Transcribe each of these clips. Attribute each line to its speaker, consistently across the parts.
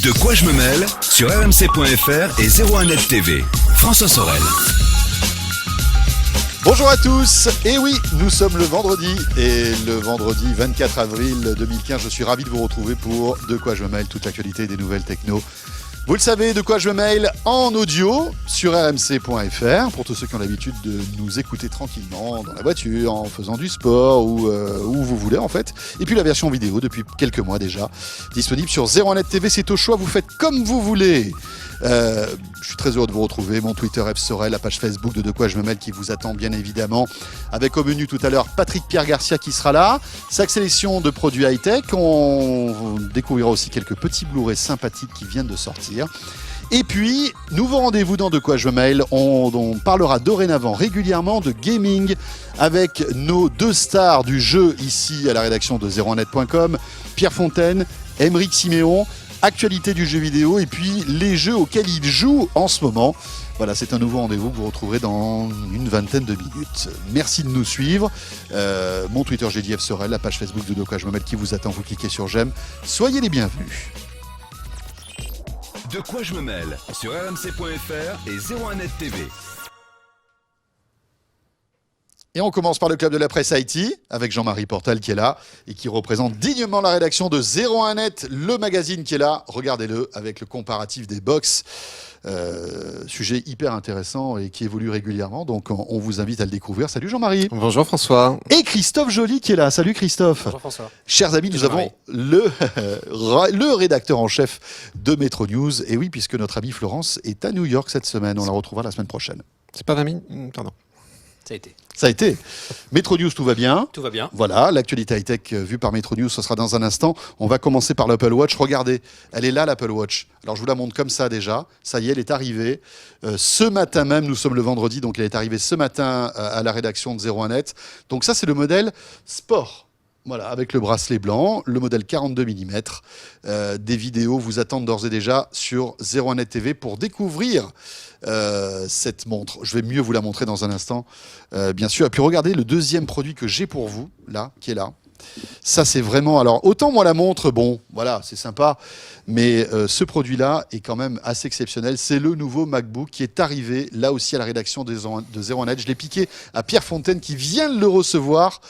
Speaker 1: De quoi je me mêle sur rmc.fr et 01net TV. François Sorel.
Speaker 2: Bonjour à tous, et oui, nous sommes le vendredi, et le vendredi 24 avril 2015, je suis ravi de vous retrouver pour De quoi je me mêle, toute l'actualité des nouvelles techno. Vous le savez, De quoi je me mêle en audio sur rmc.fr, pour tous ceux qui ont l'habitude de nous écouter tranquillement dans la voiture, en faisant du sport ou où vous voulez en fait. Et puis la version vidéo depuis quelques mois déjà, disponible sur 01net TV, c'est au choix, vous faites comme vous voulez. Je suis très heureux de vous retrouver, mon Twitter F Sorel, la page Facebook de quoi je me mêle qui vous attend bien évidemment, avec au menu tout à l'heure Patrick Pierre Garcia qui sera là, sa sélection de produits high-tech, on découvrira aussi quelques petits Blu-ray sympathiques qui viennent de sortir. Et puis, nouveau rendez-vous dans De quoi je me mêle, on parlera dorénavant régulièrement de gaming avec nos deux stars du jeu ici à la rédaction de 01net.com, Pierre Fontaine, Aymeric Siméon. Actualité du jeu vidéo et puis les jeux auxquels il joue en ce moment. Voilà, c'est un nouveau rendez-vous que vous retrouverez dans une vingtaine de minutes. Merci de nous suivre. Mon Twitter GDF Sorel, la page Facebook de quoi je me mêle qui vous attend. Vous cliquez sur j'aime. Soyez les bienvenus.
Speaker 1: De quoi je me mêle sur rmc.fr et 01net TV.
Speaker 2: Et on commence par le club de la presse IT, avec Jean-Marie Portal qui est là et qui représente dignement la rédaction de 01net, le magazine qui est là. Regardez-le avec le comparatif des box. Sujet hyper intéressant et qui évolue régulièrement, donc on vous invite à le découvrir. Salut Jean-Marie.
Speaker 3: Bonjour François.
Speaker 2: Et Christophe Joly qui est là. Salut Christophe.
Speaker 4: Bonjour François.
Speaker 2: Chers amis, nous avons le rédacteur en chef de Metro News. Et oui, puisque notre amie Florence est à New York cette semaine. On la retrouvera la semaine prochaine.
Speaker 3: C'est pas 20 minutes Pardon.
Speaker 4: Ça a été.
Speaker 2: Ça a été. Metro News, tout va bien.
Speaker 4: Tout va bien.
Speaker 2: Voilà, l'actualité high-tech vue par Metro News, ce sera dans un instant. On va commencer par l'Apple Watch. Regardez, elle est là, l'Apple Watch. Alors, je vous la montre comme ça déjà. Ça y est, elle est arrivée. Ce matin même, nous sommes le vendredi, donc elle est arrivée ce matin à la rédaction de 01net. Donc ça, c'est le modèle Sport. Voilà, avec le bracelet blanc, le modèle 42 mm. Des vidéos vous attendent d'ores et déjà sur 01net TV pour découvrir cette montre. Je vais mieux vous la montrer dans un instant, bien sûr. Et puis regardez le deuxième produit que j'ai pour vous, là, qui est là. Ça, c'est vraiment... Alors, autant moi, la montre, bon, voilà, c'est sympa, mais ce produit-là est quand même assez exceptionnel. C'est le nouveau MacBook qui est arrivé, là aussi, à la rédaction de 01net. Je l'ai piqué à Pierre Fontaine, qui vient de le recevoir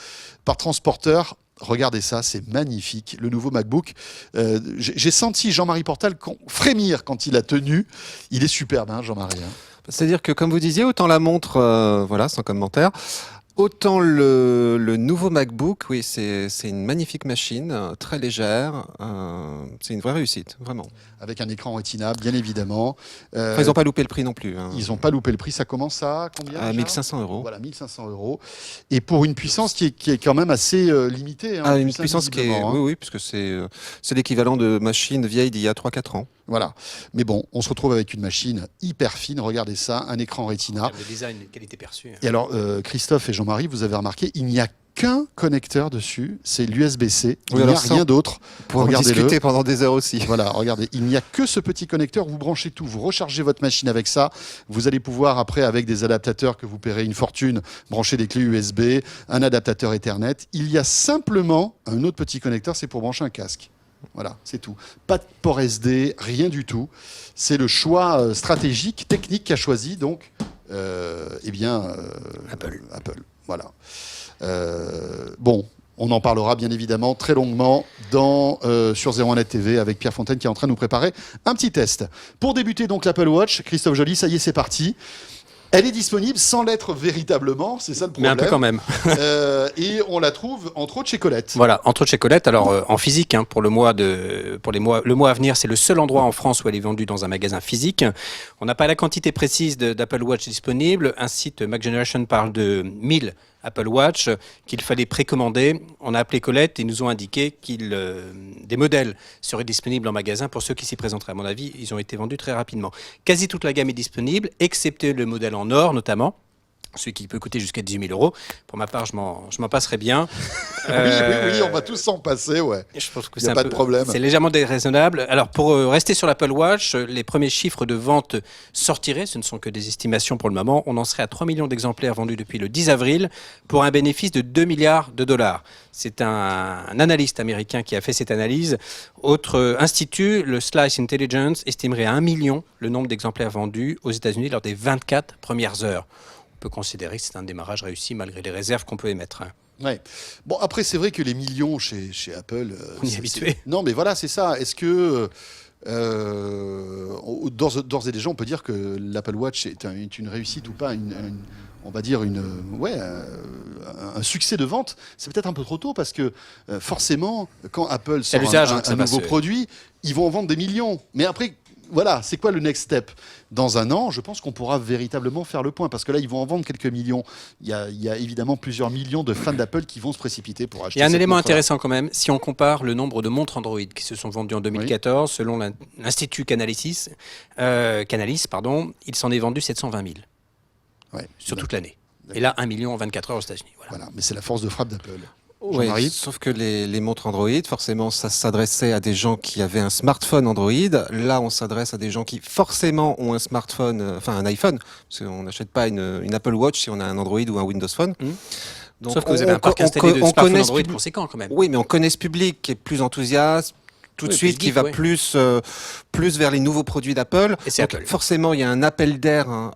Speaker 2: par transporteur. Regardez ça, c'est magnifique, le nouveau MacBook. J'ai senti Jean-Marie Portal frémir quand il a tenu. Il est superbe, hein, Jean-Marie.
Speaker 3: C'est-à-dire que, comme vous disiez, autant la montre, voilà, sans commentaire, autant le nouveau MacBook, oui, c'est une magnifique machine, très légère. C'est une vraie réussite, vraiment.
Speaker 2: Avec un écran Retina, bien évidemment.
Speaker 3: Enfin, ils n'ont pas loupé le prix non plus. Hein.
Speaker 2: Ils n'ont pas loupé le prix. Ça commence à combien
Speaker 3: À 1 500 €.
Speaker 2: Voilà, 1 500 €. Et pour une puissance qui est quand même assez limitée. Hein,
Speaker 3: une puissance qui est...
Speaker 2: hein.
Speaker 3: Oui, puisque c'est l'équivalent de machines vieilles d'il y a 3-4 ans.
Speaker 2: Voilà. Mais bon, on se retrouve avec une machine hyper fine. Regardez ça, un écran Retina.
Speaker 4: Le design, qualité perçue.
Speaker 2: Et alors, Christophe et Jean-Marie, vous avez remarqué, il n'y a qu'un connecteur dessus, c'est l'USB-C. Il n'y a rien d'autre.
Speaker 3: Pour discuter pendant des heures aussi.
Speaker 2: Voilà, regardez, il n'y a que ce petit connecteur. Vous branchez tout, vous rechargez votre machine avec ça. Vous allez pouvoir, après, avec des adaptateurs que vous paierez une fortune, brancher des clés USB, un adaptateur Ethernet. Il y a simplement un autre petit connecteur, c'est pour brancher un casque. Voilà, c'est tout. Pas de port SD, rien du tout. C'est le choix stratégique, technique qu'a choisi donc, Apple. Voilà. Bon, on en parlera bien évidemment très longuement sur 01net TV avec Pierre Fontaine qui est en train de nous préparer un petit test. Pour débuter donc l'Apple Watch, Christophe Joly, ça y est, c'est parti. Elle est disponible sans l'être véritablement, c'est ça le problème.
Speaker 4: Mais un peu quand même.
Speaker 2: Et on la trouve entre autres chez Colette.
Speaker 4: Voilà, entre autres chez Colette. Alors en physique, hein, le mois à venir, c'est le seul endroit en France où elle est vendue dans un magasin physique. On n'a pas la quantité précise d'Apple Watch disponible. Un site Mac Generation parle de 1000 Apple Watch qu'il fallait précommander. On a appelé Colette et ils nous ont indiqué des modèles seraient disponibles en magasin pour ceux qui s'y présenteraient. À mon avis, ils ont été vendus très rapidement. Quasi toute la gamme est disponible, excepté le modèle en or notamment. celui qui peut coûter jusqu'à 18 000 €. Pour ma part, je m'en passerai bien.
Speaker 2: Oui, on va tous s'en passer, ouais.
Speaker 4: Je pense que
Speaker 2: Il n'y a pas de problème.
Speaker 4: C'est légèrement déraisonnable. Alors, pour rester sur l'Apple Watch, les premiers chiffres de vente sortiraient. Ce ne sont que des estimations pour le moment. On en serait à 3 millions d'exemplaires vendus depuis le 10 avril pour un bénéfice de 2 milliards de dollars. C'est un analyste américain qui a fait cette analyse. Autre institut, le Slice Intelligence, estimerait à 1 million le nombre d'exemplaires vendus aux États-Unis lors des 24 premières heures. On peut considérer que c'est un démarrage réussi malgré les réserves qu'on peut émettre.
Speaker 2: Ouais. Bon, après, c'est vrai que les millions chez Apple...
Speaker 4: On y est habitué.
Speaker 2: Non, mais voilà, c'est ça. Est-ce que... d'ores et déjà, on peut dire que l'Apple Watch est une réussite ou pas, on va dire un succès de vente. C'est peut-être un peu trop tôt parce que forcément, quand Apple sort un nouveau produit, ils vont en vendre des millions. Mais après, voilà, c'est quoi le next step? Dans un an, je pense qu'on pourra véritablement faire le point parce que là, ils vont en vendre quelques millions. Il y a évidemment plusieurs millions de fans d'Apple qui vont se précipiter pour acheter.
Speaker 4: Il y a un
Speaker 2: cette
Speaker 4: élément
Speaker 2: montre-là.
Speaker 4: intéressant quand même. Si on compare le nombre de montres Android qui se sont vendues en 2014, selon l'Institut Canalys, il s'en est vendu 720 000
Speaker 2: Ouais,
Speaker 4: sur toute l'année. Et là, 1 million en 24 heures aux États-Unis.
Speaker 2: Voilà, mais c'est la force de frappe d'Apple.
Speaker 3: Oui,
Speaker 2: Jean-Marie ?
Speaker 3: sauf que les montres Android, forcément, ça s'adressait à des gens qui avaient un smartphone Android. Là, on s'adresse à des gens qui, forcément, ont un smartphone, enfin un iPhone, parce qu'on n'achète pas une Apple Watch si on a un Android ou un Windows Phone. Donc,
Speaker 4: sauf que vous avez un parc installé de smartphones Android conséquent quand même.
Speaker 3: Oui, mais on connaît ce public qui est plus enthousiaste, tout de suite, qui va plus vers les nouveaux produits d'Apple.
Speaker 4: Et c'est
Speaker 3: Donc,
Speaker 4: Apple.
Speaker 3: forcément, il y a un appel d'air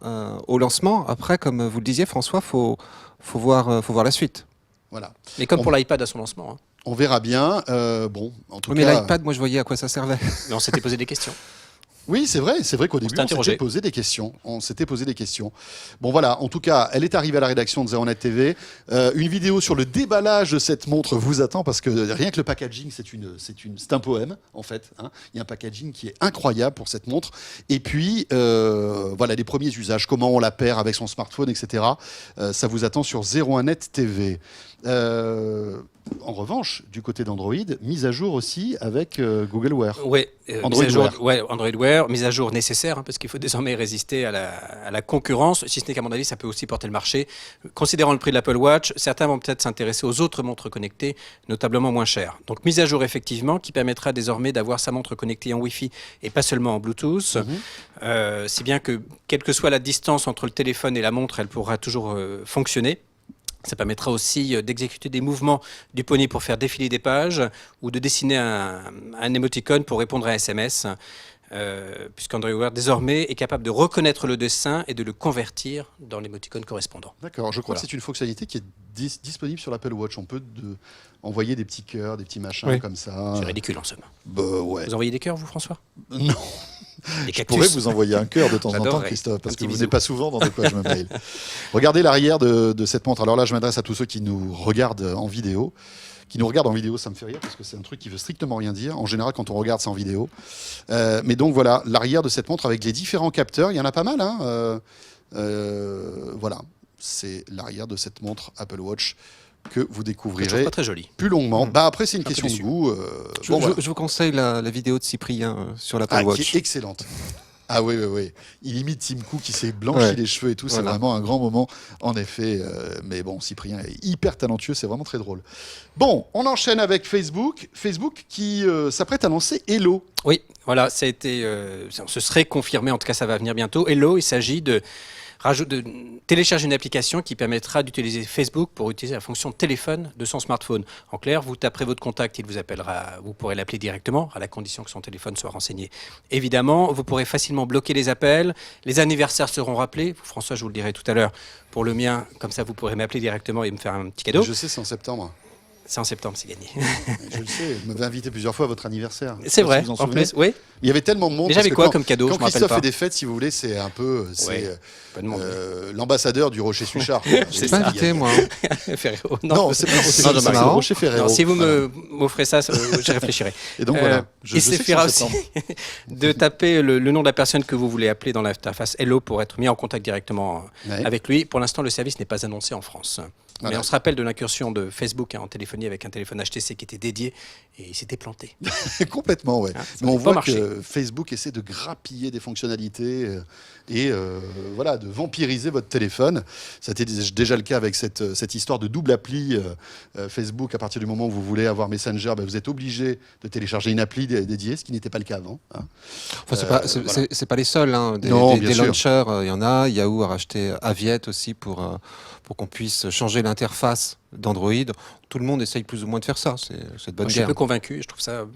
Speaker 3: au lancement. Après, comme vous le disiez, François, faut voir la suite.
Speaker 2: Voilà.
Speaker 4: Mais comme pour l'iPad à son lancement.
Speaker 2: On verra bien. Bon, en tout
Speaker 3: Oui, mais
Speaker 2: cas.
Speaker 3: l'iPad, moi, je voyais à quoi ça servait.
Speaker 4: Mais on s'était posé des questions.
Speaker 2: Oui, c'est vrai qu'au début, on s'était posé des questions. Bon, voilà, en tout cas, elle est arrivée à la rédaction de 01net TV. Une vidéo sur le déballage de cette montre vous attend parce que rien que le packaging, c'est un poème, en fait. Hein. Il y a un packaging qui est incroyable pour cette montre. Et puis, voilà, les premiers usages, comment on la perd avec son smartphone, etc. Ça vous attend sur 01net TV. En revanche, du côté d'Android, mise à jour aussi avec Google Wear.
Speaker 4: Oui,
Speaker 2: Android Wear.
Speaker 4: Android Wear, mise à jour nécessaire, parce qu'il faut désormais résister à la concurrence, si ce n'est qu'à mon avis, ça peut aussi porter le marché. Considérant le prix de l'Apple Watch, certains vont peut-être s'intéresser aux autres montres connectées, notablement moins chères. Donc mise à jour effectivement, qui permettra désormais d'avoir sa montre connectée en Wi-Fi et pas seulement en Bluetooth, si bien que, quelle que soit la distance entre le téléphone et la montre, elle pourra toujours fonctionner. Ça permettra aussi d'exécuter des mouvements du poignet pour faire défiler des pages ou de dessiner un émoticône pour répondre à un SMS, puisqu'Android Wear désormais est capable de reconnaître le dessin et de le convertir dans l'émoticône correspondant.
Speaker 2: D'accord, je crois que c'est une fonctionnalité qui est disponible sur l'Apple Watch. On peut envoyer des petits cœurs, des petits machins comme ça.
Speaker 4: C'est ridicule en somme.
Speaker 2: Bah ouais.
Speaker 4: Vous envoyez des cœurs, vous, François?
Speaker 2: Non.
Speaker 4: Des
Speaker 2: Je
Speaker 4: cactus.
Speaker 2: pourrais vous envoyer un cœur de temps en temps, Christophe, parce que vous n'êtes pas souvent dans De quoi je me mail. Regardez l'arrière de cette montre. Alors là, je m'adresse à tous ceux qui nous regardent en vidéo. Qui nous regardent en vidéo, ça me fait rire, parce que c'est un truc qui veut strictement rien dire. En général, quand on regarde, c'est en vidéo. Mais donc voilà, l'arrière de cette montre avec les différents capteurs, il y en a pas mal. Hein. Voilà, c'est l'arrière de cette montre Apple Watch que vous découvrirez
Speaker 4: pas très joli.
Speaker 2: plus longuement. Bah après, c'est une question de
Speaker 4: déçu.
Speaker 2: goût.
Speaker 3: Je vous conseille la vidéo de Cyprien sur l'Apple Watch.
Speaker 2: Qui est excellente. Ah oui. Il imite Tim Cook qui s'est blanchi les cheveux et tout. C'est vraiment un grand moment, en effet. Mais bon, Cyprien est hyper talentueux. C'est vraiment très drôle. Bon, on enchaîne avec Facebook. Facebook qui s'apprête à lancer Hello.
Speaker 4: Oui, voilà, ça a été, ce serait confirmé. En tout cas, ça va venir bientôt. Hello, il s'agit de télécharger une application qui permettra d'utiliser Facebook pour utiliser la fonction téléphone de son smartphone. En clair, vous taperez votre contact, il vous appellera, vous pourrez l'appeler directement, à la condition que son téléphone soit renseigné. Évidemment, vous pourrez facilement bloquer les appels, les anniversaires seront rappelés. François, je vous le dirai tout à l'heure, pour le mien, comme ça vous pourrez m'appeler directement et me faire un petit cadeau.
Speaker 2: Je sais, c'est en septembre.
Speaker 4: C'est en septembre, c'est gagné.
Speaker 2: Je le sais, vous m'avez invité plusieurs fois à votre anniversaire.
Speaker 4: C'est vrai,
Speaker 2: vous en
Speaker 4: en plus, oui.
Speaker 2: Il y avait tellement de monde.
Speaker 4: Mais j'avais quoi comme cadeau?
Speaker 2: Quand
Speaker 4: Je me rappelle
Speaker 2: Christophe
Speaker 4: pas.
Speaker 2: fait des fêtes, si vous voulez, c'est un peu l'ambassadeur du Rocher Suchard.
Speaker 3: C'est pas invité, moi.
Speaker 4: Ferrero.
Speaker 2: Non, c'est pas
Speaker 3: c'est
Speaker 2: le Rocher Ferrero.
Speaker 4: Non, si vous m'offrez ça, j'y réfléchirai.
Speaker 2: Et donc voilà.
Speaker 4: Il suffira aussi de taper le nom de la personne que vous voulez appeler dans l'interface Hello pour être mis en contact directement avec lui. Pour l'instant, le service n'est pas annoncé en France. Voilà. Mais on se rappelle de l'incursion de Facebook en téléphonie avec un téléphone HTC qui était dédié et il s'était planté.
Speaker 2: Complètement, ouais.
Speaker 4: Hein, ça
Speaker 2: Mais on
Speaker 4: n'avait pas
Speaker 2: voit
Speaker 4: marché.
Speaker 2: que Facebook essaie de grappiller des fonctionnalités et voilà, de vampiriser votre téléphone. C'était déjà le cas avec cette histoire de double appli Facebook. À partir du moment où vous voulez avoir Messenger, vous êtes obligé de télécharger une appli dédiée, ce qui n'était pas le cas avant. Hein.
Speaker 3: Enfin,
Speaker 2: Voilà.
Speaker 3: c'est pas les seuls. Hein.
Speaker 2: Non, bien
Speaker 3: Des
Speaker 2: sûr.
Speaker 3: launchers, il y en a. Yahoo a racheté Aviette aussi pour qu'on puisse changer l'interface d'Android. Tout le monde essaye plus ou moins de faire ça. C'est de bonne
Speaker 4: Moi, je suis
Speaker 3: guerre.
Speaker 4: peu convaincu. Je trouve ça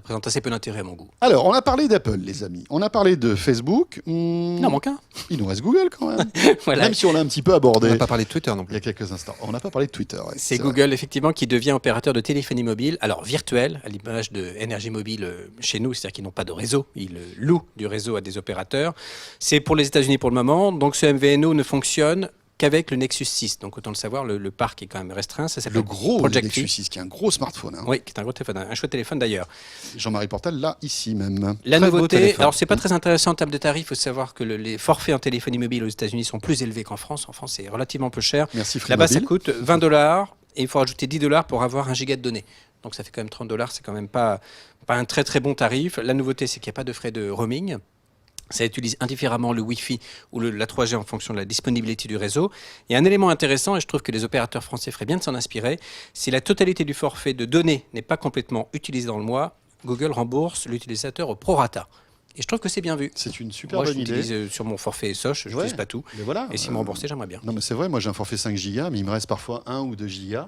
Speaker 4: présente assez peu d'intérêt à mon goût.
Speaker 2: Alors, on a parlé d'Apple, les amis. On a parlé de Facebook.
Speaker 4: Il n'en manque un.
Speaker 2: Il nous reste Google quand même.
Speaker 4: Voilà.
Speaker 2: Même si on l'a un petit peu
Speaker 3: On
Speaker 2: abordé
Speaker 3: n'a pas parlé de Twitter non
Speaker 2: il
Speaker 3: plus.
Speaker 2: y a quelques instants. On n'a pas parlé de Twitter. Ouais,
Speaker 4: C'est
Speaker 2: vrai.
Speaker 4: Google, effectivement, qui devient opérateur de téléphonie mobile, alors virtuel, à l'image de Énergie Mobile chez nous, c'est-à-dire qu'ils n'ont pas de réseau, ils louent du réseau à des opérateurs. C'est pour les États-Unis pour le moment, donc ce MVNO ne fonctionne qu'avec le Nexus 6. Donc autant le savoir, le parc est quand même restreint. Ça s'appelle
Speaker 2: Le gros
Speaker 4: Project
Speaker 2: Nexus
Speaker 4: Q.
Speaker 2: 6, qui est un gros smartphone. Hein.
Speaker 4: Oui, qui est un gros téléphone, un chouette téléphone d'ailleurs.
Speaker 2: Jean-Marie Portal, là, ici même.
Speaker 4: La
Speaker 3: Très beau
Speaker 4: nouveauté,
Speaker 3: téléphone.
Speaker 4: alors c'est pas très intéressant en termes de tarifs, il faut savoir que les forfaits en téléphonie mobile aux États-Unis sont plus élevés qu'en France. En France, c'est relativement peu cher.
Speaker 2: Merci Free
Speaker 4: Là-bas, ça
Speaker 2: Mobile.
Speaker 4: coûte $20 et il faut rajouter $10 pour avoir 1 giga de données. Donc ça fait quand même $30, c'est quand même pas un très très bon tarif. La nouveauté, c'est qu'il n'y a pas de frais de roaming. Ça utilise indifféremment le Wi-Fi ou la 3G en fonction de la disponibilité du réseau. Et un élément intéressant, et je trouve que les opérateurs français feraient bien de s'en inspirer, si la totalité du forfait de données n'est pas complètement utilisée dans le mois, Google rembourse l'utilisateur au prorata. Et je trouve que c'est bien vu.
Speaker 2: C'est une super
Speaker 4: Moi, je
Speaker 2: bonne idée.
Speaker 4: l'utilise sur mon forfait Soch, je n'utilise
Speaker 2: Ouais.
Speaker 4: pas tout.
Speaker 2: Mais voilà.
Speaker 4: Et si me rembourser, j'aimerais bien.
Speaker 2: Non, mais c'est vrai, moi j'ai un forfait 5 Go, mais il me reste parfois 1 ou 2 Go.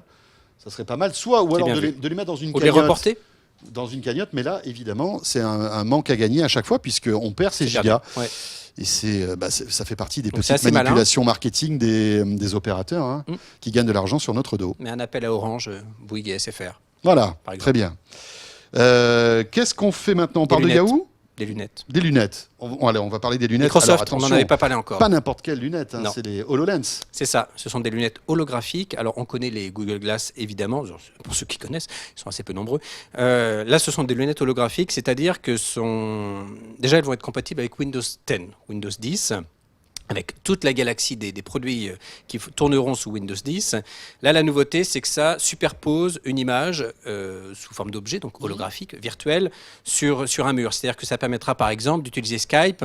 Speaker 2: Ça serait pas mal, soit ou alors
Speaker 4: bien
Speaker 2: de
Speaker 4: vu.
Speaker 2: de les mettre dans une
Speaker 4: Ou de les
Speaker 2: cagnotte.
Speaker 4: reporter.
Speaker 2: Dans une cagnotte, mais là, évidemment, c'est un manque à gagner à chaque fois, puisqu'on perd ces
Speaker 4: C'est perdu.
Speaker 2: gigas.
Speaker 4: Ouais.
Speaker 2: Et ça fait partie des
Speaker 4: Donc c'est
Speaker 2: petites
Speaker 4: assez malin.
Speaker 2: manipulations marketing des opérateurs hein, qui gagnent de l'argent sur notre dos.
Speaker 4: Mais un appel à Orange, Bouygues et SFR.
Speaker 2: Voilà,
Speaker 4: Par exemple.
Speaker 2: très bien. Qu'est-ce qu'on fait maintenant? On parle de
Speaker 4: lunettes.
Speaker 2: Yahoo?
Speaker 4: Des lunettes.
Speaker 2: Des lunettes. Allez, on va parler des lunettes.
Speaker 4: Microsoft,
Speaker 2: Alors,
Speaker 4: on
Speaker 2: attention,
Speaker 4: n'en avait pas parlé encore.
Speaker 2: pas n'importe quelles lunettes, hein,
Speaker 4: Non.
Speaker 2: c'est les HoloLens.
Speaker 4: C'est ça, ce sont des lunettes holographiques. Alors on connaît les Google Glass évidemment, pour ceux qui connaissent, ils sont assez peu nombreux. Là ce sont des lunettes holographiques, c'est-à-dire que déjà elles vont être compatibles avec Windows 10, Windows 10. Avec toute la galaxie des produits qui tourneront sous Windows 10. Là, la nouveauté, c'est que ça superpose une image sous forme d'objet, donc holographique, virtuel, sur un mur. C'est-à-dire que ça permettra, par exemple, d'utiliser Skype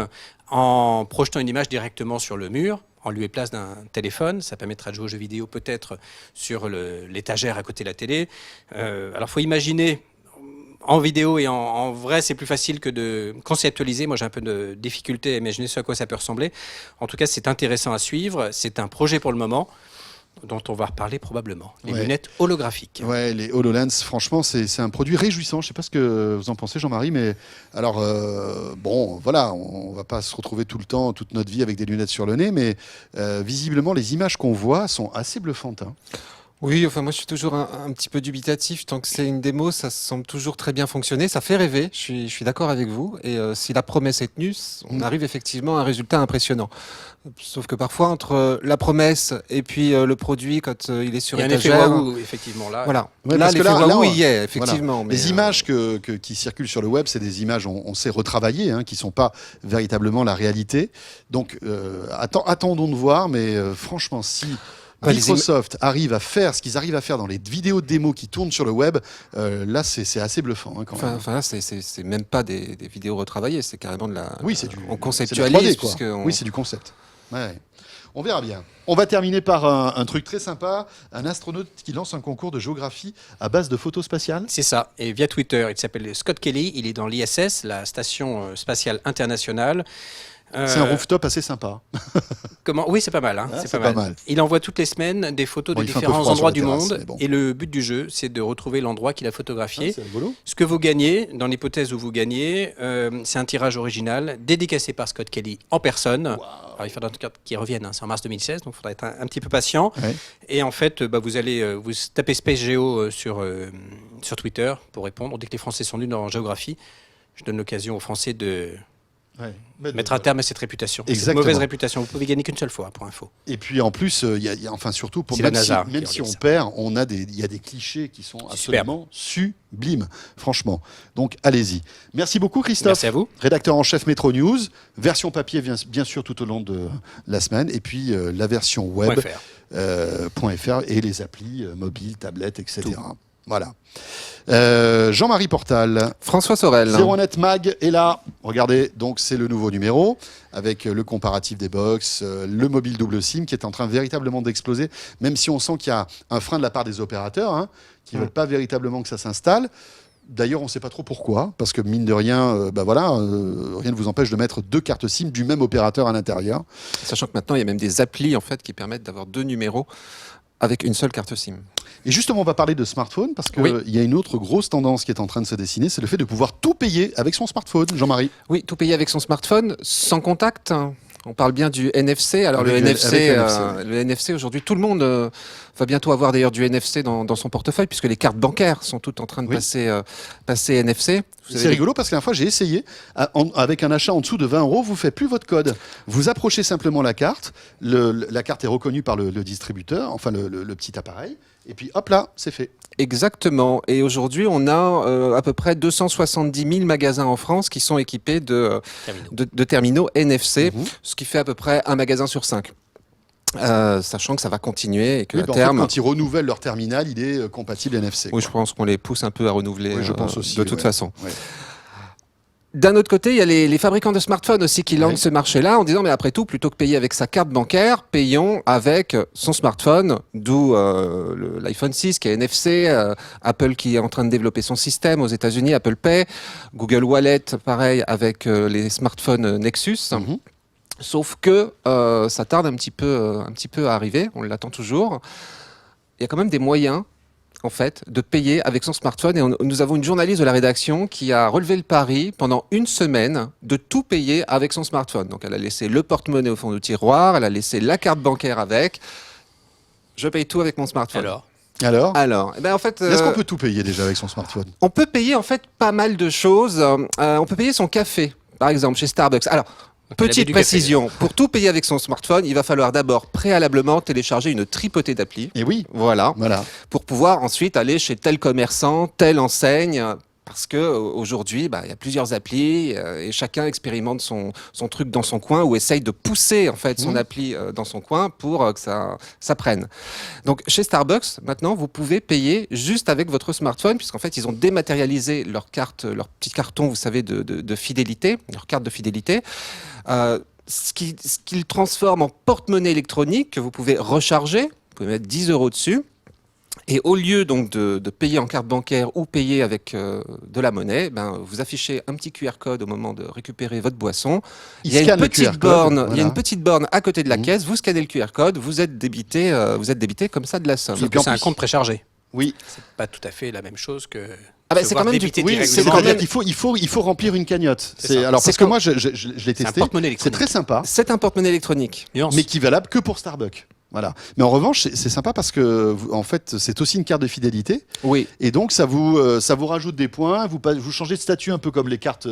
Speaker 4: en projetant une image directement sur le mur, en lieu et place d'un téléphone. Ça permettra de jouer aux jeux vidéo peut-être sur l'étagère à côté de la télé. Alors, il faut imaginer... En vidéo et en vrai, c'est plus facile que de conceptualiser. Moi, j'ai un peu de difficulté à imaginer ce à quoi ça peut ressembler. En tout cas, c'est intéressant à suivre. C'est un projet pour le moment dont on va reparler probablement. Les
Speaker 2: Ouais.
Speaker 4: lunettes holographiques.
Speaker 2: Ouais, les HoloLens, franchement, c'est un produit réjouissant. Je ne sais pas ce que vous en pensez, Jean-Marie, mais alors, bon, voilà, on ne va pas se retrouver tout le temps, toute notre vie avec des lunettes sur le nez, mais visiblement, les images qu'on voit sont assez bluffantes. Hein.
Speaker 3: Oui, enfin moi je suis toujours un petit peu dubitatif. Tant que c'est une démo, ça semble toujours très bien fonctionner. Ça fait rêver, je suis d'accord avec vous. Et si la promesse est tenue, on arrive effectivement à un résultat impressionnant. Sauf que parfois, entre la promesse et puis le produit, quand il est sur
Speaker 4: Il y a un effet
Speaker 3: étagère...
Speaker 4: waouh, effectivement. Là,
Speaker 3: Voilà.
Speaker 2: Ouais,
Speaker 3: Là,
Speaker 2: parce que
Speaker 3: l'effet
Speaker 2: là,
Speaker 3: waouh,
Speaker 2: on-
Speaker 3: il y est, effectivement. mais,
Speaker 2: Les images qui circulent sur le web, c'est des images, on sait, retravaillées, hein, qui ne sont pas véritablement la réalité. Donc, attendons de voir, mais franchement, si
Speaker 3: Ouais, les
Speaker 2: Microsoft arrive à faire ce qu'ils arrivent à faire dans les vidéos de démo qui tournent sur le web, là, c'est assez bluffant. Hein, quand même.
Speaker 3: Enfin là, c'est même pas des vidéos retravaillées, c'est carrément de la...
Speaker 2: Oui, c'est du
Speaker 3: On
Speaker 2: c'est de la
Speaker 3: conceptualise,
Speaker 2: 3D, quoi.
Speaker 3: puisque
Speaker 2: Oui, c'est du concept. Ouais. On verra bien. On va terminer par un truc très sympa. Un astronaute qui lance un concours de géographie à base de photos spatiales.
Speaker 4: C'est ça. Et via Twitter, il s'appelle Scott Kelly. Il est dans l'ISS, la station spatiale internationale.
Speaker 2: C'est un rooftop assez sympa.
Speaker 4: Oui, c'est pas mal. Hein,
Speaker 2: Ah,
Speaker 4: c'est pas mal. Il envoie toutes les semaines des photos
Speaker 2: Bon,
Speaker 4: de
Speaker 2: il fait un peu
Speaker 4: différents
Speaker 2: froid sur
Speaker 4: endroits
Speaker 2: la
Speaker 4: du
Speaker 2: terrasse,
Speaker 4: monde.
Speaker 2: mais bon.
Speaker 4: Et le but du jeu, c'est de retrouver l'endroit qu'il a photographié.
Speaker 2: C'est rigolo.
Speaker 4: Ce que vous gagnez, dans l'hypothèse où vous gagnez, c'est un tirage original dédicacé par Scott Kelly en personne. Alors, il faudra qu'il revienne, hein, c'est en mars 2016, donc il faudra être un petit peu patient.
Speaker 2: Ouais.
Speaker 4: Et en fait, vous allez vous tapez Space Geo sur Twitter pour répondre. Dès que les Français sont nuls en géographie, je donne l'occasion aux Français de mettre un terme à cette réputation. Cette
Speaker 2: Exactement.
Speaker 4: mauvaise réputation. Vous pouvez gagner qu'une seule fois, pour info.
Speaker 2: Et puis en plus, enfin surtout, pour
Speaker 4: C'est
Speaker 2: même
Speaker 4: la NASA
Speaker 2: si,
Speaker 4: qui
Speaker 2: même si on
Speaker 4: organise ça.
Speaker 2: perd, il y a des clichés qui sont absolument sublimes, franchement. Donc allez-y. Merci beaucoup Christophe.
Speaker 4: Merci à vous.
Speaker 2: Rédacteur en chef Métro News. Version papier bien sûr tout au long de la semaine. Et puis la version web
Speaker 4: .fr.
Speaker 2: .fr et les applis mobiles, tablettes, etc. Voilà. Jean-Marie Portal,
Speaker 3: François Sorel.
Speaker 2: 01net Mag est là. Regardez, donc c'est le nouveau numéro avec le comparatif des box, le mobile double SIM qui est en train véritablement d'exploser, même si on sent qu'il y a un frein de la part des opérateurs qui ne veulent pas véritablement que ça s'installe. D'ailleurs, on ne sait pas trop pourquoi, parce que mine de rien, rien ne vous empêche de mettre 2 cartes SIM du même opérateur à l'intérieur.
Speaker 3: Sachant que maintenant, il y a même des applis en fait, qui permettent d'avoir 2 numéros avec une seule carte SIM.
Speaker 2: Et justement, on va parler de smartphone, parce qu'il
Speaker 3: Oui.
Speaker 2: y a une autre grosse tendance qui est en train de se dessiner, c'est le fait de pouvoir tout payer avec son smartphone. Jean-Marie.
Speaker 3: Oui, tout payer avec son smartphone, sans contact. On parle bien du NFC. Alors
Speaker 2: Avec
Speaker 3: le
Speaker 2: le
Speaker 3: NFC,
Speaker 2: NFC,
Speaker 3: le NFC aujourd'hui, tout le monde va bientôt avoir d'ailleurs du NFC dans son portefeuille, puisque les cartes bancaires sont toutes en train de passer NFC.
Speaker 2: C'est rigolo parce que la dernière fois, j'ai essayé, avec un achat en dessous de 20 €, vous ne faites plus votre code. Vous approchez simplement la carte, la carte est reconnue par le distributeur, enfin le petit appareil, et puis hop là, c'est fait.
Speaker 3: Exactement. Et aujourd'hui, on a à peu près 270 000 magasins en France qui sont équipés de terminaux NFC, ce qui fait à peu près un magasin sur 5. Sachant que ça va continuer et que
Speaker 2: Oui,
Speaker 3: à
Speaker 2: en
Speaker 3: terme...
Speaker 2: fait, quand ils renouvellent leur terminal, il est compatible NFC.
Speaker 3: Oui, je pense qu'on les pousse un peu à renouveler
Speaker 2: Oui, je pense aussi,
Speaker 3: de toute façon.
Speaker 2: Ouais.
Speaker 3: D'un autre côté, il y a les fabricants de smartphones aussi qui lancent ce marché-là en disant mais après tout, plutôt que payer avec sa carte bancaire, payons avec son smartphone, d'où l'iPhone 6 qui est NFC, Apple qui est en train de développer son système aux États-Unis, Apple Pay, Google Wallet, pareil avec les smartphones Nexus. Sauf que ça tarde un petit peu à arriver, on l'attend toujours. Il y a quand même des moyens en fait, de payer avec son smartphone. Et nous avons une journaliste de la rédaction qui a relevé le pari pendant une semaine de tout payer avec son smartphone. Donc elle a laissé le porte-monnaie au fond du tiroir, elle a laissé la carte bancaire avec. Je paye tout avec mon smartphone. Alors, eh ben en fait,
Speaker 2: est-ce qu'on peut tout payer déjà avec son smartphone?
Speaker 3: On peut payer en fait pas mal de choses. On peut payer son café, par exemple, chez Starbucks. Alors, petite précision, pour tout payer avec son smartphone, il va falloir d'abord préalablement télécharger une tripotée d'applis.
Speaker 2: Et oui,
Speaker 3: voilà. Pour pouvoir ensuite aller chez tel commerçant, telle enseigne. Parce que aujourd'hui, il y a plusieurs applis et chacun expérimente son truc dans son coin ou essaye de pousser en fait son appli dans son coin pour que ça prenne. Donc chez Starbucks, maintenant, vous pouvez payer juste avec votre smartphone puisqu'en fait, ils ont dématérialisé leur petit carton, vous savez, de fidélité, leur carte de fidélité. Ce qu'ils transforment en porte-monnaie électronique que vous pouvez recharger. Vous pouvez mettre 10 € dessus. Et au lieu donc de payer en carte bancaire ou payer avec de la monnaie, vous affichez un petit QR code au moment de récupérer votre boisson. Il y a une petite borne à côté de la caisse. Vous scannez le QR code, vous êtes débité comme ça de la somme.
Speaker 4: C'est un compte préchargé.
Speaker 2: Oui,
Speaker 4: c'est pas tout à fait la même chose que.
Speaker 3: C'est quand même
Speaker 2: il faut remplir une cagnotte. Parce que moi je l'ai testé. C'est très sympa.
Speaker 3: C'est un porte-monnaie électronique,
Speaker 2: mais qui est valable que pour Starbucks. Voilà. Mais en revanche, c'est sympa parce que en fait, c'est aussi une carte de fidélité.
Speaker 3: Oui.
Speaker 2: Et donc, ça vous rajoute des points. Vous changez de statut un peu comme les cartes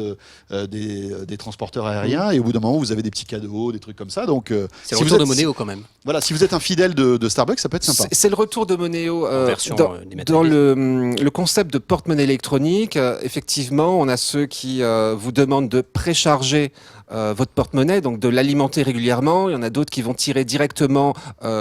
Speaker 2: des transporteurs aériens. Et au bout d'un moment, vous avez des petits cadeaux, des trucs comme ça. Donc,
Speaker 4: c'est le retour de Monéo quand même.
Speaker 2: Voilà. Si vous êtes un fidèle de Starbucks, ça peut être sympa.
Speaker 3: C'est le retour de Monéo dans le concept de porte-monnaie électronique. Effectivement, on a ceux qui vous demandent de précharger votre porte-monnaie, donc de l'alimenter régulièrement. Il y en a d'autres qui vont tirer directement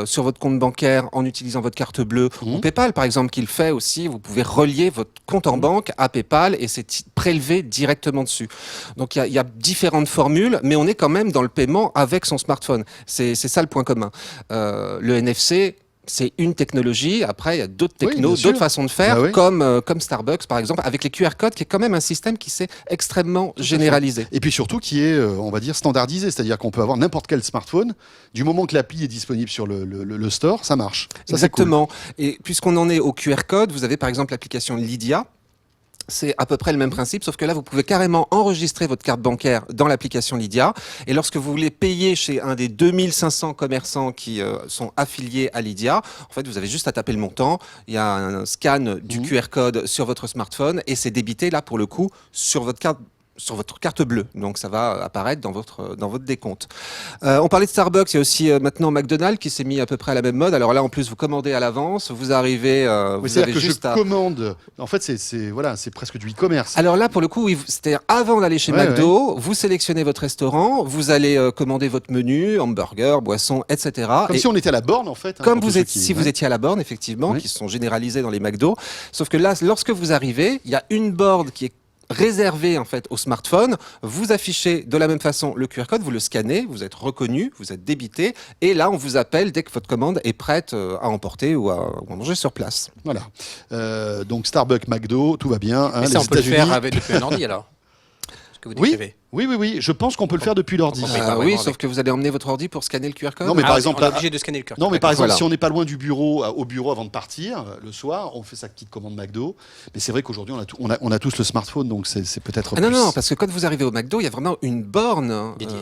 Speaker 3: sur votre compte bancaire en utilisant votre carte bleue ou PayPal, par exemple, qui le fait aussi. Vous pouvez relier votre compte en banque à PayPal et c'est prélevé directement dessus. Donc, il y a différentes formules, mais on est quand même dans le paiement avec son smartphone. C'est ça le point commun. Le NFC, c'est une technologie. Après, il y a d'autres technos, d'autres façons de faire, comme Starbucks, par exemple, avec les QR codes, qui est quand même un système qui s'est extrêmement généralisé.
Speaker 2: Et puis surtout, qui est, on va dire, standardisé. C'est-à-dire qu'on peut avoir n'importe quel smartphone. Du moment que l'appli est disponible sur le store, ça marche. Ça,
Speaker 3: exactement. Cool. Et puisqu'on en est au QR code, vous avez par exemple l'application Lydia. C'est à peu près le même principe, sauf que là, vous pouvez carrément enregistrer votre carte bancaire dans l'application Lydia. Et lorsque vous voulez payer chez un des 2500 commerçants qui sont affiliés à Lydia, en fait, vous avez juste à taper le montant. Il y a un scan du QR code sur votre smartphone et c'est débité, là, pour le coup, sur votre carte sur votre carte bleue, donc ça va apparaître dans votre décompte. On parlait de Starbucks, il y a aussi maintenant McDonald's qui s'est mis à peu près à la même mode. Alors là, en plus, vous commandez à l'avance, vous arrivez, vous avez
Speaker 2: C'est-à-dire que
Speaker 3: juste
Speaker 2: je commande. En fait, c'est presque du e-commerce.
Speaker 3: Alors là, pour le coup, oui, c'est-à-dire avant d'aller chez
Speaker 2: Ouais,
Speaker 3: McDo, vous sélectionnez votre restaurant, vous allez commander votre menu, hamburger, boisson, etc.
Speaker 2: Comme
Speaker 3: Et
Speaker 2: si on était à la borne, en fait.
Speaker 3: comme
Speaker 2: pour
Speaker 3: vous
Speaker 2: tous
Speaker 3: êtes,
Speaker 2: ceux qui-
Speaker 3: si vous étiez à la borne, effectivement,
Speaker 2: Oui.
Speaker 3: qui sont généralisés dans les McDo. Sauf que là, lorsque vous arrivez, il y a une borne qui est réservée en fait au smartphone. Vous affichez de la même façon le QR code, vous le scannez, vous êtes reconnu, vous êtes débité, et là on vous appelle dès que votre commande est prête à emporter ou à manger sur place.
Speaker 2: Voilà. Donc Starbucks, McDo, tout va bien. Hein,
Speaker 4: Mais ça,
Speaker 2: les
Speaker 4: on peut le
Speaker 2: États-Unis.
Speaker 4: faire depuis un ordi alors. Ce que vous
Speaker 2: Oui,
Speaker 4: décrivez.
Speaker 2: oui. Je pense qu'on peut le faire depuis l'ordi.
Speaker 4: On peut pas
Speaker 3: Oui,
Speaker 4: vraiment
Speaker 3: sauf
Speaker 4: avec.
Speaker 3: que vous allez emmener votre ordi pour scanner le QR code.
Speaker 2: Non, mais par
Speaker 4: Ah,
Speaker 2: exemple,
Speaker 4: on est
Speaker 2: là-
Speaker 4: obligé de scanner le cœur.
Speaker 2: Non, mais par exemple,
Speaker 3: Voilà.
Speaker 2: si on n'est pas loin du bureau, au bureau avant de partir, le soir, on fait sa petite commande McDo. Mais c'est vrai qu'aujourd'hui, on a tous le smartphone, donc c'est peut-être
Speaker 3: Ah non,
Speaker 2: plus...
Speaker 3: non, parce que quand vous arrivez au McDo, il y a vraiment une borne
Speaker 4: Dédiée.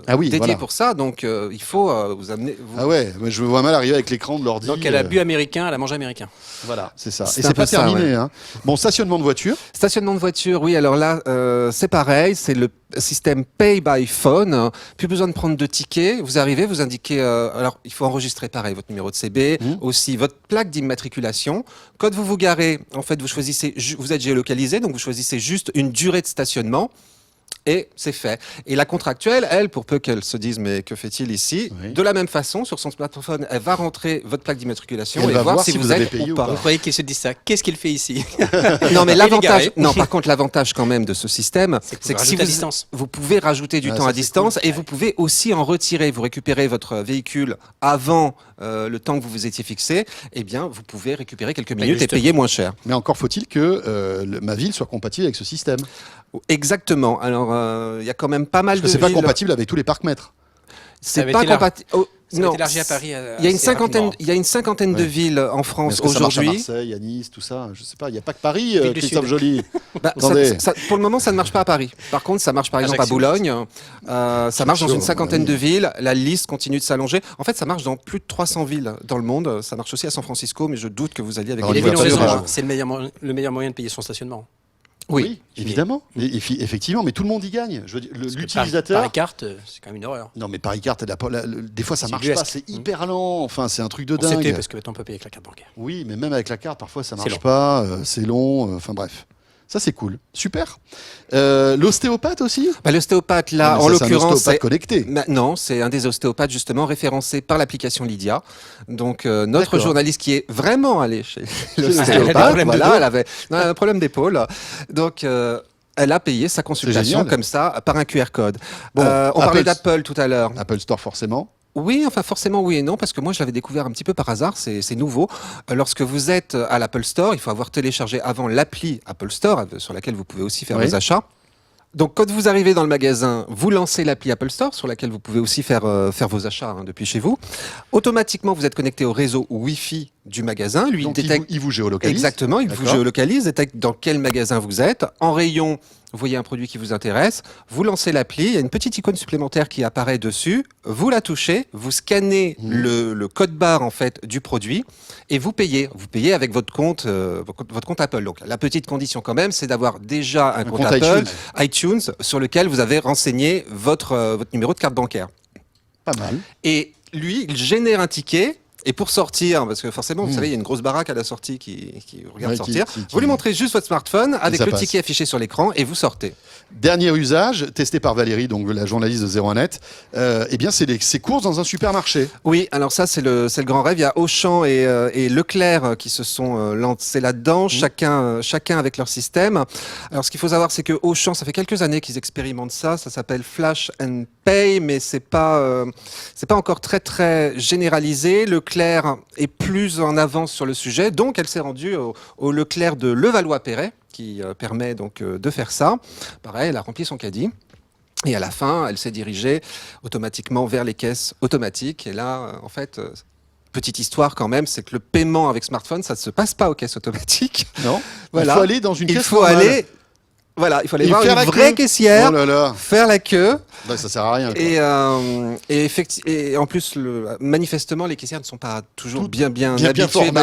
Speaker 2: Ah oui,
Speaker 3: dédiée
Speaker 2: voilà.
Speaker 3: pour ça. Donc il faut vous amener.
Speaker 2: Ah ouais, moi, je me vois mal arriver avec l'écran de l'ordi.
Speaker 4: Donc elle a bu américain, elle a mangé américain.
Speaker 2: Voilà, c'est ça.
Speaker 3: C'est
Speaker 2: Et
Speaker 3: un
Speaker 2: c'est
Speaker 3: peu
Speaker 2: pas
Speaker 3: ça,
Speaker 2: terminé.
Speaker 3: ouais.
Speaker 2: Hein. Bon, stationnement de voiture.
Speaker 3: Stationnement de voiture, oui, alors là, c'est pareil, c'est le système Pay by Phone. Plus besoin de prendre de tickets. Vous arrivez, vous indiquez, alors il faut enregistrer pareil, votre numéro de CB, aussi votre plaque d'immatriculation. Quand vous vous garez, en fait, vous choisissez, vous êtes géolocalisé, donc vous choisissez juste une durée de stationnement. Et c'est fait. Et la contractuelle, elle, pour peu qu'elle se dise mais que fait-il ici,
Speaker 2: Oui.
Speaker 3: de la même façon, sur son smartphone, elle va rentrer votre plaque d'immatriculation
Speaker 2: Et elle
Speaker 3: et
Speaker 2: va
Speaker 3: voir
Speaker 2: voir
Speaker 3: si
Speaker 2: si
Speaker 3: vous
Speaker 2: vous avez
Speaker 3: êtes
Speaker 2: payé
Speaker 3: ou
Speaker 2: ou
Speaker 3: pas.
Speaker 2: pas.
Speaker 4: Vous croyez qu'il se dit ça? Qu'est-ce qu'il fait ici?
Speaker 3: Non, mais
Speaker 4: Il est
Speaker 3: l'avantage,
Speaker 4: garé.
Speaker 3: non, par contre, l'avantage quand même de ce système,
Speaker 4: C'est que
Speaker 3: c'est que
Speaker 4: vous
Speaker 3: si
Speaker 4: rajoutez à
Speaker 3: vous,
Speaker 4: distance.
Speaker 3: vous pouvez rajouter du
Speaker 2: Ah,
Speaker 3: temps
Speaker 2: ça,
Speaker 3: à
Speaker 2: c'est
Speaker 3: distance
Speaker 2: cool.
Speaker 3: et vous pouvez aussi en retirer. Vous récupérez votre véhicule avant le temps que vous vous étiez fixé, eh bien, vous pouvez récupérer quelques minutes et
Speaker 4: justement.
Speaker 3: payer moins cher.
Speaker 2: Mais encore faut-il que ma ville soit compatible avec ce système.
Speaker 3: Exactement. Alors, il y a quand même pas mal
Speaker 2: Parce que
Speaker 3: de
Speaker 2: c'est pas
Speaker 3: villes-
Speaker 2: compatible avec tous les parcs-mètres.
Speaker 3: C'est
Speaker 4: avait
Speaker 3: pas
Speaker 4: été là.
Speaker 3: compatible. Oh,
Speaker 4: Ça va
Speaker 3: non,
Speaker 4: être élargi à Paris.
Speaker 3: il y a une cinquantaine, il y a une cinquantaine de
Speaker 2: Ouais.
Speaker 3: villes en
Speaker 2: Mais
Speaker 3: France
Speaker 2: est-ce que ça marche à
Speaker 3: aujourd'hui.
Speaker 2: Marseille, à Nice, tout ça. Je sais pas. Il n'y a pas que Paris,
Speaker 4: Ville du
Speaker 2: Christophe
Speaker 4: Sud.
Speaker 2: Joly.
Speaker 3: Bah,
Speaker 2: Attendez.
Speaker 3: pour le moment, ça ne marche pas à Paris. Par contre, ça marche par exemple à
Speaker 4: Ajaccio.
Speaker 3: Boulogne. Ça marche dans
Speaker 2: Ajaccio,
Speaker 3: une cinquantaine
Speaker 2: oui.
Speaker 3: de villes. La liste continue de s'allonger. En fait, ça marche dans plus de 300 villes dans le monde. Ça marche aussi à San Francisco, mais je doute que vous alliez avec
Speaker 2: Alors,
Speaker 4: Les
Speaker 3: une
Speaker 2: on y
Speaker 4: villes ont
Speaker 2: va
Speaker 3: voiture.
Speaker 2: pas,
Speaker 4: raison, hein. C'est le meilleur moyen de payer son stationnement.
Speaker 3: Oui.
Speaker 2: évidemment. Effectivement, mais tout le monde y gagne. Je veux dire,
Speaker 4: Parce que
Speaker 2: l'utilisateur.
Speaker 4: Paris Carte, c'est quand même une horreur.
Speaker 2: Non, mais Paris Carte, des fois ça
Speaker 4: C'est
Speaker 2: marche
Speaker 4: ubuesque.
Speaker 2: pas, c'est hyper lent. Enfin, c'est un truc de
Speaker 4: On s'était
Speaker 2: dingue.
Speaker 4: parce que maintenant on peut payer avec la carte bancaire.
Speaker 2: Oui, mais même avec la carte, parfois ça
Speaker 4: C'est
Speaker 2: marche
Speaker 4: long.
Speaker 2: pas, c'est long. Enfin bref, ça c'est cool, super. L'ostéopathe aussi.
Speaker 3: Bah, l'ostéopathe, là,
Speaker 2: Non,
Speaker 3: en
Speaker 2: mais ça, c'est un
Speaker 3: l'occurrence,
Speaker 2: ostéopathe
Speaker 3: c'est.
Speaker 2: connecté.
Speaker 3: Non, c'est un des ostéopathes justement référencé par l'application Lydia. Donc notre
Speaker 2: D'accord.
Speaker 3: journaliste qui est vraiment allé chez
Speaker 4: Elle a des
Speaker 3: l'ostéopathe,
Speaker 4: problèmes de
Speaker 3: voilà,
Speaker 4: dos.
Speaker 3: elle avait un problème d'épaule. Donc elle a payé sa consultation
Speaker 2: génial.
Speaker 3: comme ça par un QR code.
Speaker 2: Bon,
Speaker 3: on parlait
Speaker 2: Apple-
Speaker 3: d'Apple tout à l'heure.
Speaker 2: Apple Store forcément.
Speaker 3: Oui, enfin forcément oui et non, parce que moi je l'avais découvert un petit peu par hasard, c'est nouveau. Lorsque vous êtes à l'Apple Store, il faut avoir téléchargé avant l'appli Apple Store, sur laquelle vous pouvez aussi faire
Speaker 2: Oui.
Speaker 3: vos achats. Donc quand vous arrivez dans le magasin, vous lancez l'appli Apple Store, sur laquelle vous pouvez aussi faire vos achats depuis chez vous. Automatiquement, vous êtes connecté au réseau Wi-Fi du magasin. Lui,
Speaker 2: Donc
Speaker 3: il détecte...
Speaker 2: il vous géolocalise.
Speaker 3: Exactement, il vous
Speaker 2: D'accord.
Speaker 3: géolocalise, détecte dans quel magasin vous êtes. En rayon, vous voyez un produit qui vous intéresse, vous lancez l'appli, il y a une petite icône supplémentaire qui apparaît dessus, vous la touchez, vous scannez le code barre en fait du produit et vous payez. Vous payez avec votre compte Apple. Donc la petite condition quand même, c'est d'avoir déjà un compte
Speaker 2: compte
Speaker 3: Apple,
Speaker 2: iTunes.
Speaker 3: iTunes, sur lequel vous avez renseigné votre numéro de carte bancaire.
Speaker 2: Pas mal.
Speaker 3: Et lui, il génère un ticket. Et pour sortir, parce que forcément, vous savez, il y a une grosse baraque à la sortie qui regarde
Speaker 2: Ouais,
Speaker 3: sortir.
Speaker 2: qui-
Speaker 3: Vous lui montrez juste votre smartphone avec
Speaker 2: ça
Speaker 3: le
Speaker 2: passe.
Speaker 3: ticket affiché sur l'écran et vous sortez.
Speaker 2: Dernier usage, testé par Valérie, donc la journaliste de 01net. Eh bien, c'est ces courses dans un supermarché.
Speaker 3: Oui, alors ça, c'est le grand rêve. Il y a Auchan et Leclerc qui se sont lancés là-dedans, chacun avec leur système. Alors, ce qu'il faut savoir, c'est que Auchan, ça fait quelques années qu'ils expérimentent ça. Ça s'appelle Flash and Pay, mais c'est pas encore très, très généralisé. Leclerc est plus en avance sur le sujet. Donc, elle s'est rendue au Leclerc de Levallois-Perret, qui permet donc de faire ça. Pareil, elle a rempli son caddie. Et à la fin, elle s'est dirigée automatiquement vers les caisses automatiques. Et là, en fait, petite histoire quand même, c'est que le paiement avec smartphone, ça ne se passe pas aux caisses automatiques.
Speaker 2: Non.
Speaker 3: Voilà.
Speaker 2: Il faut aller dans une
Speaker 3: Il
Speaker 2: caisse
Speaker 3: faut
Speaker 2: normale.
Speaker 3: aller, voilà, il faut aller
Speaker 2: Et
Speaker 3: voir
Speaker 2: faire
Speaker 3: une
Speaker 2: la
Speaker 3: vraie
Speaker 2: queue.
Speaker 3: caissière,
Speaker 2: Oh là là.
Speaker 3: faire la queue.
Speaker 2: Bah, ça sert à rien. Quoi.
Speaker 3: Et en plus, manifestement, les caissières ne sont pas toujours bien
Speaker 2: bien
Speaker 3: habituées.
Speaker 2: formées.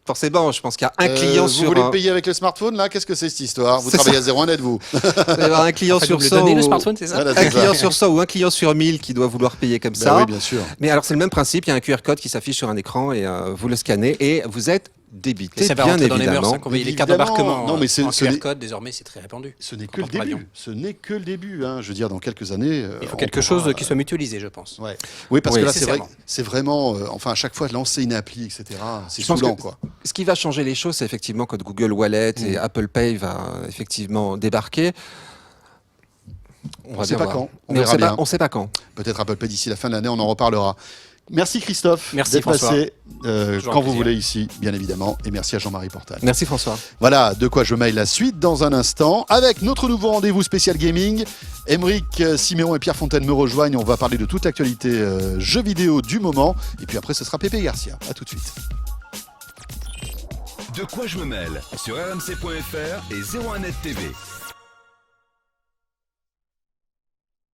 Speaker 3: Forcément, je pense qu'il y a un client
Speaker 2: vous
Speaker 3: sur...
Speaker 2: voulez payer avec le smartphone là? Qu'est-ce que c'est cette histoire? Vous
Speaker 3: C'est
Speaker 2: travaillez à 01net vous?
Speaker 3: il va y avoir un client sur
Speaker 4: Vous le
Speaker 3: 100
Speaker 4: donnez, le
Speaker 3: ou...
Speaker 4: smartphone, c'est ça?
Speaker 2: Voilà,
Speaker 3: Un
Speaker 2: c'est ça.
Speaker 3: client sur 100 ou un client sur 1000 qui doit vouloir payer comme
Speaker 2: Ben
Speaker 3: ça.
Speaker 2: oui, bien sûr.
Speaker 3: Mais alors, c'est le même principe. Il y a un QR code qui s'affiche sur un écran et vous le scannez et vous êtes débité,
Speaker 4: Et ça va
Speaker 3: bien
Speaker 4: rentrer dans les
Speaker 3: évidemment.
Speaker 4: mœurs, hein, qu'on voyait les cartes
Speaker 2: Évidemment.
Speaker 4: d'embarquement
Speaker 2: Non, mais c'est-
Speaker 4: en
Speaker 2: ce
Speaker 4: QR
Speaker 2: n'est-
Speaker 4: code, désormais, c'est très répandu.
Speaker 2: Ce n'est
Speaker 4: Quand
Speaker 2: que le
Speaker 4: on prend l'avion.
Speaker 2: début. Ce n'est que le début. Hein. Je veux dire, dans quelques années.
Speaker 4: Il faut
Speaker 2: on
Speaker 4: quelque
Speaker 2: pourra-
Speaker 4: chose qui soit mutualisé, je pense.
Speaker 2: Ouais. Oui, parce
Speaker 3: Oui,
Speaker 2: que là, c'est vrai,
Speaker 4: nécessairement.
Speaker 2: c'est vraiment. Enfin, à chaque fois, lancer une appli, etc. C'est
Speaker 3: Je pense
Speaker 2: saoulant,
Speaker 3: que
Speaker 2: quoi.
Speaker 3: ce qui va changer les choses, c'est effectivement quand Google Wallet et Apple Pay va effectivement débarquer.
Speaker 2: On
Speaker 3: va
Speaker 2: sait
Speaker 3: bien
Speaker 2: pas
Speaker 3: voir.
Speaker 2: quand. On
Speaker 3: Mais
Speaker 2: verra bien.
Speaker 3: on sait pas quand.
Speaker 2: Peut-être Apple Pay d'ici la fin de l'année, on en reparlera. Merci Christophe
Speaker 4: Merci,
Speaker 2: d'être
Speaker 4: François.
Speaker 2: passé
Speaker 4: Toujours un
Speaker 2: quand vous
Speaker 4: plaisir.
Speaker 2: voulez ici, bien évidemment. Et merci à Jean-Marie Portal.
Speaker 3: Merci François.
Speaker 2: Voilà, de quoi je mail la suite dans un instant avec notre nouveau rendez-vous spécial gaming. Émeric Siméon et Pierre Fontaine me rejoignent. On va parler de toute l'actualité jeux vidéo du moment. Et puis après, ce sera Pépé Garcia. À tout de suite.
Speaker 1: De quoi je me mêle sur rmc.fr et 01net TV.